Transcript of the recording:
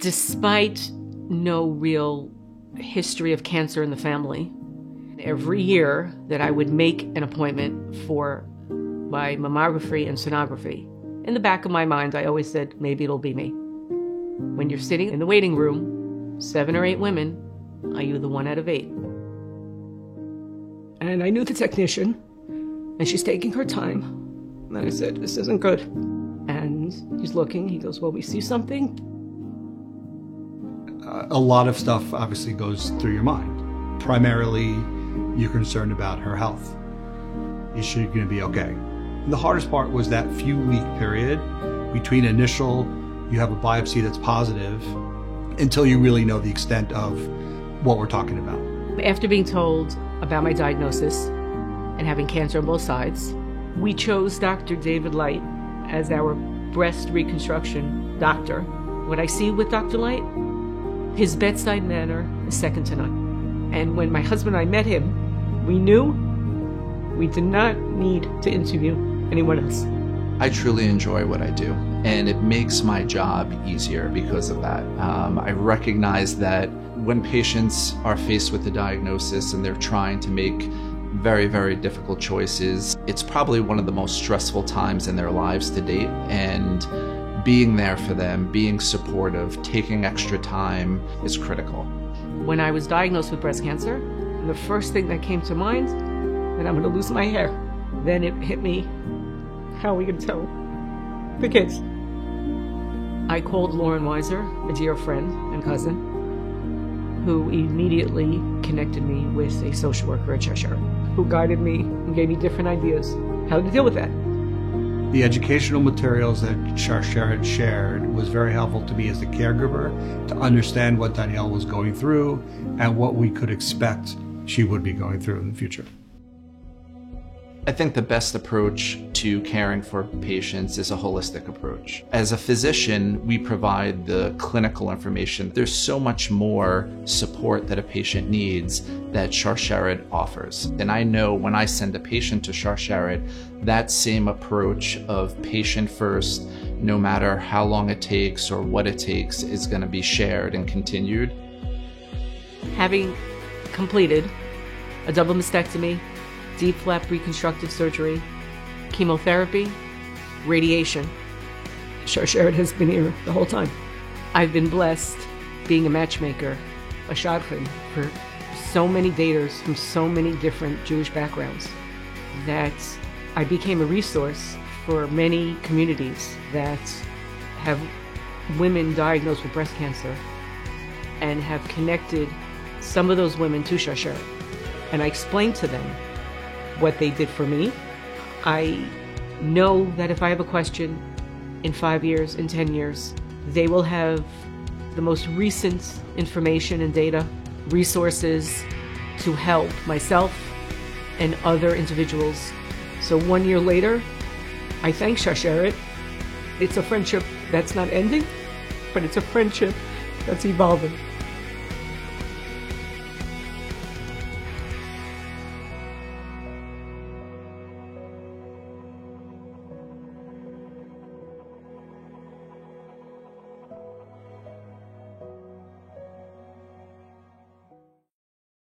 Despite no real history of cancer in the family, every year that I would make an appointment for my mammography and sonography, in the back of my mind, I always said, maybe it'll be me. When you're sitting in the waiting room, 7 or 8 women, are you the 1 out of 8? And I knew the technician, and she's taking her time. And I said, this isn't good. And he's looking, he goes, well, we see something. A lot of stuff obviously goes through your mind. Primarily, you're concerned about her health. Is she going to be okay? And the hardest part was that few week period between initial, you have a biopsy that's positive, until you really know the extent of what we're talking about. After being told about my diagnosis and having cancer on both sides, we chose Dr. David Light as our breast reconstruction doctor. What I see with Dr. Light, his bedside manner is second to none. And when my husband and I met him, we knew we did not need to interview anyone else. I truly enjoy what I do, and it makes my job easier because of that. I recognize that when patients are faced with a diagnosis and they're trying to make very, very difficult choices, it's probably one of the most stressful times in their lives to date, and being there for them, being supportive, taking extra time is critical. When I was diagnosed with breast cancer, the first thing that came to mind, that I'm going to lose my hair. Then it hit me, how are we going to tell the kids? I called Lauren Weiser, a dear friend and cousin, who immediately connected me with a social worker at Cheshire, who guided me and gave me different ideas how to deal with that. The educational materials that Cheshire had shared was very helpful to me as the caregiver to understand what Danielle was going through and what we could expect she would be going through in the future. I think the best approach to caring for patients is a holistic approach. As a physician, we provide the clinical information. There's so much more support that a patient needs that Sharsheret offers. And I know when I send a patient to Sharsheret, that same approach of patient first, no matter how long it takes or what it takes, is going to be shared and continued. Having completed a double mastectomy, deep flap reconstructive surgery, chemotherapy, radiation, Sharsheret has been here the whole time. I've been blessed being a matchmaker, a shadchan, for so many daters from so many different Jewish backgrounds that I became a resource for many communities that have women diagnosed with breast cancer and have connected some of those women to Sharsheret. And I explained to them what they did for me. I know that if I have a question in 5 years, in 10 years, they will have the most recent information and data, resources to help myself and other individuals. So 1 year later, I thank Sharsheret. It's a friendship that's not ending, but it's a friendship that's evolving.